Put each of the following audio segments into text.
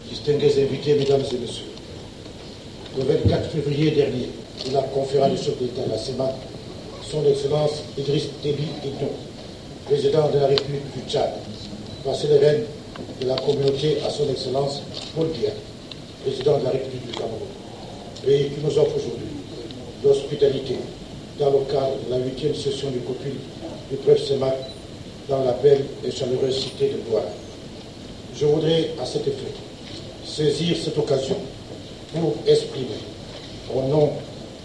Distingués invités, mesdames et messieurs, le 24 février dernier, de la conférence du chef d'État de la CEMAC, son Excellence Idriss Déby Itno, président de la République du Tchad, passé les rênes de la communauté à son Excellence Paul Biya, président de la République du Cameroun, pays qui nous offre aujourd'hui l'hospitalité dans le cadre de la 8e session du copil du peuple CEMAC dans la belle et chaleureuse cité de Douala. Je voudrais à cet effet saisir cette occasion pour exprimer, au nom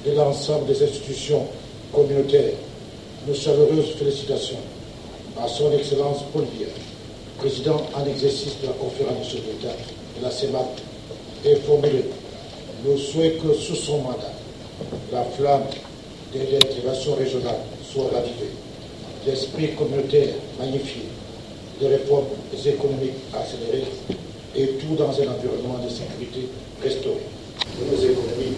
de l'ensemble des institutions communautaires, nos chaleureuses félicitations à son Excellence Paul Biya, président en exercice de la conférence du chef d'État de la CEMAC, et formuler le souhait que sous son mandat, la flamme de l'intégration régionale soit ravivée, l'esprit communautaire magnifié, les réformes économiques accélérées, et tout dans un environnement de sécurité restauré. De nos économies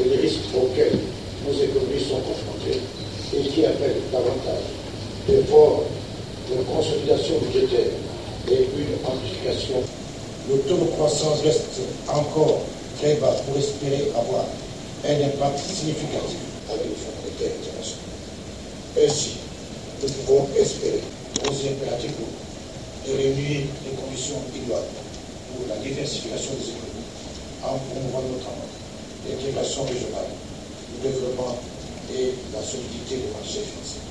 et les risques auxquels nos économies sont confrontées et qui appellent davantage d'efforts de consolidation budgétaire et une amplification. Le taux de croissance reste encore très bas pour espérer avoir un impact significatif avec le Fonds monétaire international. Ainsi, nous pouvons espérer aux impératifs de réunir les conditions idoines pour la diversification des économies, en promouvant notamment l'intégration régionale, le développement et la solidité des marchés financiers.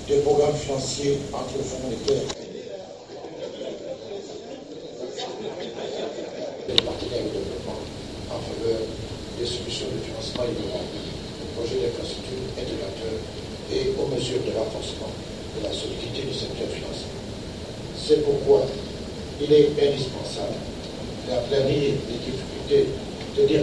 Des programmes financiers entre le Fonds monétaire et les partenaires de développement en faveur des solutions de financement innovantes, aux projets d'infrastructure intégrateurs et aux mesures de renforcement de la solidité du secteur financier. C'est pourquoi il est indispensable d'aplanir les difficultés de dire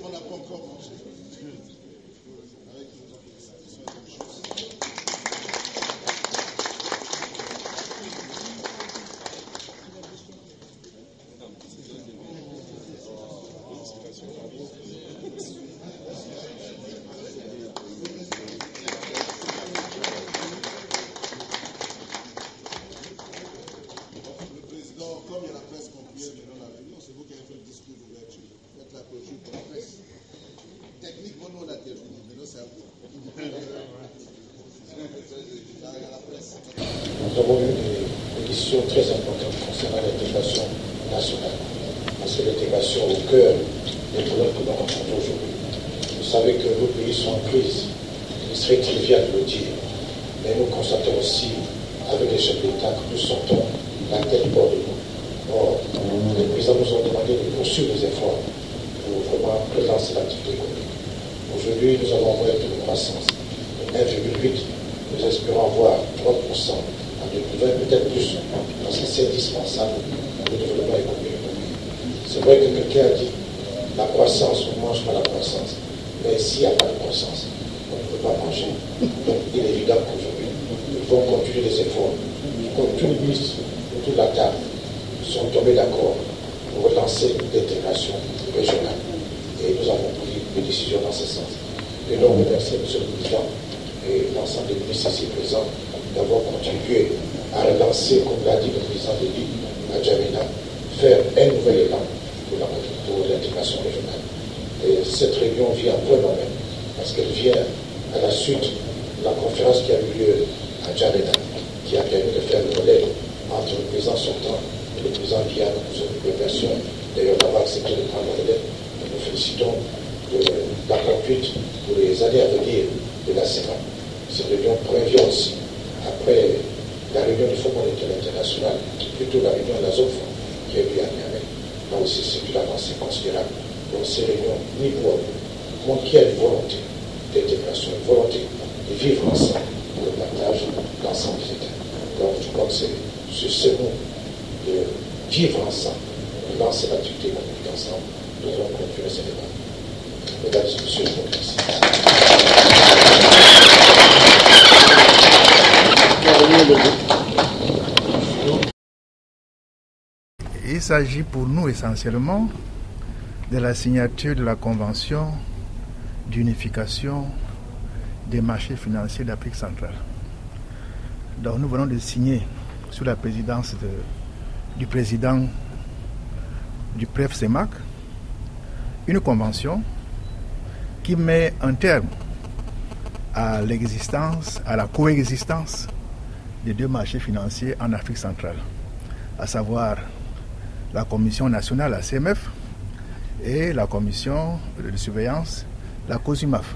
On n'a pas encore mangé. Le président, comme il y a la presse concluée maintenant la réunion, c'est vous qui avez fait le discours d'ouverture. Faites la clôture pour la presse. Techniquement, nous on a terminé, maintenant c'est à vous. Nous avons eu des décisions très importantes concernant l'intégration nationale. Parce que l'intégration au cœur des problèmes que nous rencontrons aujourd'hui. Vous savez que nos pays sont en crise. Il serait trivial de le dire. Mais nous constatons aussi, avec les chefs d'État, que nous sortons la tête hors de nous. Or, les présidents nous ont demandé de poursuivre les efforts pour vraiment relancer l'activité économique. Aujourd'hui, nous avons un rythme de croissance de 1,8. Nous espérons avoir 3% en 2020, peut-être plus, parce que c'est indispensable pour le développement économique. C'est vrai que quelqu'un a dit la croissance, on ne mange pas la croissance. Mais s'il n'y a pas de croissance, on ne peut pas manger. Donc il est évident qu'aujourd'hui, nous devons continuer les efforts. Comme tous les ministres autour de la table sont tombés d'accord pour relancer l'intégration régionale. Et nous avons pris des décisions dans ce sens. Et donc, remercier M. le Président et l'ensemble des ministres ici présents d'avoir contribué à relancer, comme l'a dit le président de l'île, à Djamena, faire un nouvel élan pour l'intégration régionale. Et cette réunion vient en point moment, parce qu'elle vient à la suite de la conférence qui a eu lieu à Djamena, qui a permis de faire le relais entre le président sortant et le président Biya. Nous avons eu personne d'ailleurs d'avoir accepté de prendre le relais. Nous félicitons de la conduite pour les années à venir de la CEMAC. Cette réunion prévient aussi, après la réunion du Fonds monétaire international, plutôt la réunion de la zone franc qui a eu lieu à Niamey. Là aussi, c'est une avancée considérable dans ces réunions niveau montrent qu'il y a une volonté d'intégration, une volonté de vivre ensemble pour le partage d'ensemble des États. Donc je crois que c'est sur ce mot de vivre ensemble, de lancer l'activité économique ensemble, nous allons conclure ce débat. Mesdames et messieurs, je vous remercie. Il s'agit pour nous essentiellement de la signature de la Convention d'unification des marchés financiers d'Afrique centrale. Donc nous venons de signer sous la présidence du président du PREF-CEMAC une convention qui met un terme à l'existence, à la coexistence des deux marchés financiers en Afrique centrale, à savoir la Commission nationale, la CMF, et la Commission de surveillance, la COSUMAF.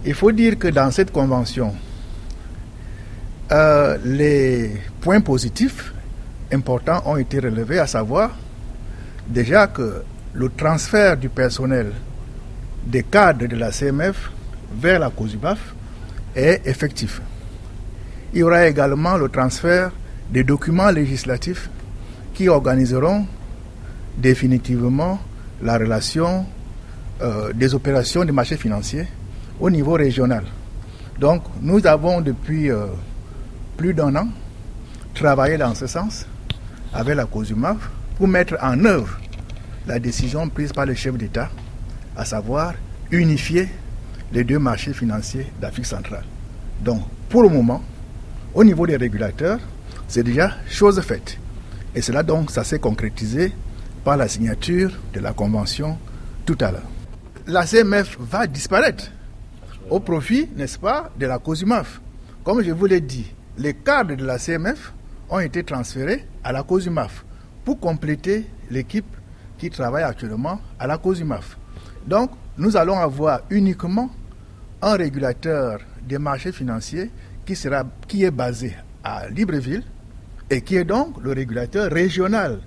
Il faut dire que dans cette convention, les points positifs importants ont été relevés, à savoir déjà que le transfert du personnel des cadres de la CMF vers la COSUMAF est effectif. Il y aura également le transfert des documents législatifs qui organiseront définitivement la relation des opérations des marchés financiers au niveau régional. Donc, nous avons depuis plus d'un an travaillé dans ce sens avec la COSUMAF pour mettre en œuvre la décision prise par le chef d'État, à savoir unifier les deux marchés financiers d'Afrique centrale. Donc, pour le moment, au niveau des régulateurs, c'est déjà chose faite. Et cela donc, ça s'est concrétisé par la signature de la convention tout à l'heure. La CMF va disparaître au profit, n'est-ce pas, de la COSUMAF. Comme je vous l'ai dit, les cadres de la CMF ont été transférés à la COSUMAF pour compléter l'équipe qui travaille actuellement à la COSUMAF. Donc, nous allons avoir uniquement un régulateur des marchés financiers qui est basé à Libreville et qui est donc le régulateur régional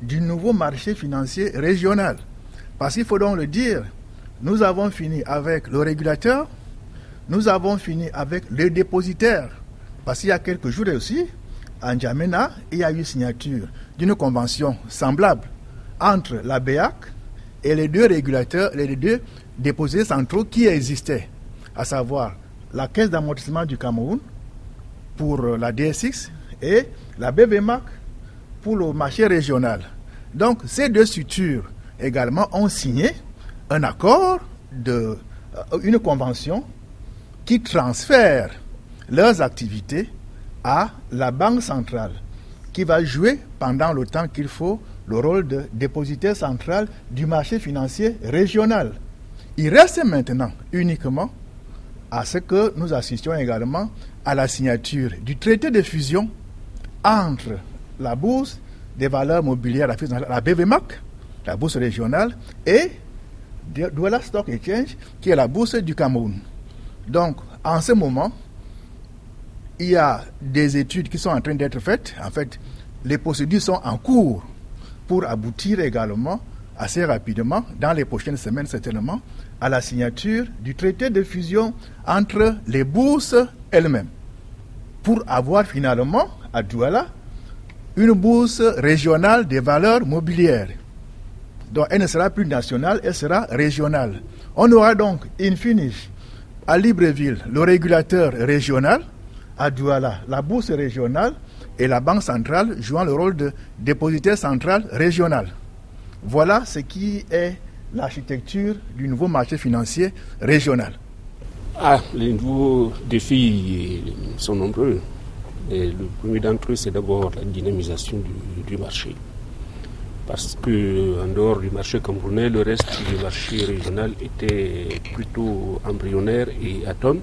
du nouveau marché financier régional. Parce qu'il faut donc le dire, nous avons fini avec le régulateur, nous avons fini avec le dépositaire. Parce qu'il y a quelques jours aussi, à N'Djamena, il y a eu signature d'une convention semblable entre la BEAC et les deux régulateurs, les deux dépositaires centraux qui existaient, à savoir la Caisse d'amortissement du Cameroun pour la DSX et la BVMAC pour le marché régional. Donc, ces deux structures également ont signé un accord, une convention qui transfère leurs activités à la Banque centrale, qui va jouer pendant le temps qu'il faut le rôle de dépositaire central du marché financier régional. Il reste maintenant uniquement à ce que nous assistions également à la signature du traité de fusion entre la Bourse des valeurs mobilières, la BVMAC, la Bourse régionale, et Douala Stock Exchange, qui est la Bourse du Cameroun. Donc, en ce moment, il y a des études qui sont en train d'être faites. En fait, les procédures sont en cours pour aboutir également assez rapidement, dans les prochaines semaines certainement, à la signature du traité de fusion entre les bourses elles-mêmes, pour avoir finalement à Douala une bourse régionale des valeurs mobilières. Donc elle ne sera plus nationale, elle sera régionale. On aura donc, in fine, à Libreville, le régulateur régional, à Douala, la bourse régionale et la banque centrale jouant le rôle de dépositaire central régional. Voilà ce qui est l'architecture du nouveau marché financier régional. Les nouveaux défis sont nombreux. Et le premier d'entre eux, c'est d'abord la dynamisation du marché. Parce qu'en dehors du marché camerounais, le reste du marché régional était plutôt embryonnaire et atone.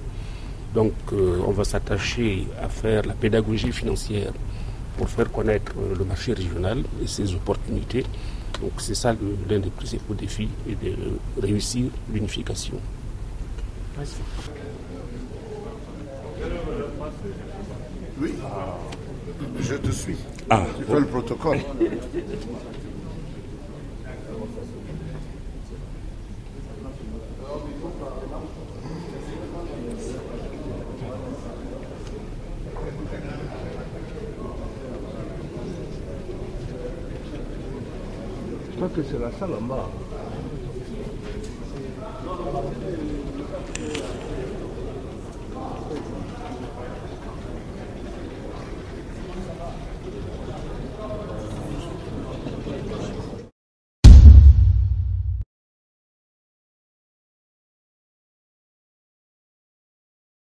Donc on va s'attacher à faire la pédagogie financière pour faire connaître le marché régional et ses opportunités. Donc c'est ça l'un des principaux défis, et de réussir l'unification. Oui, je te suis. Tu fais le protocole. crois que c'est la salle en bas.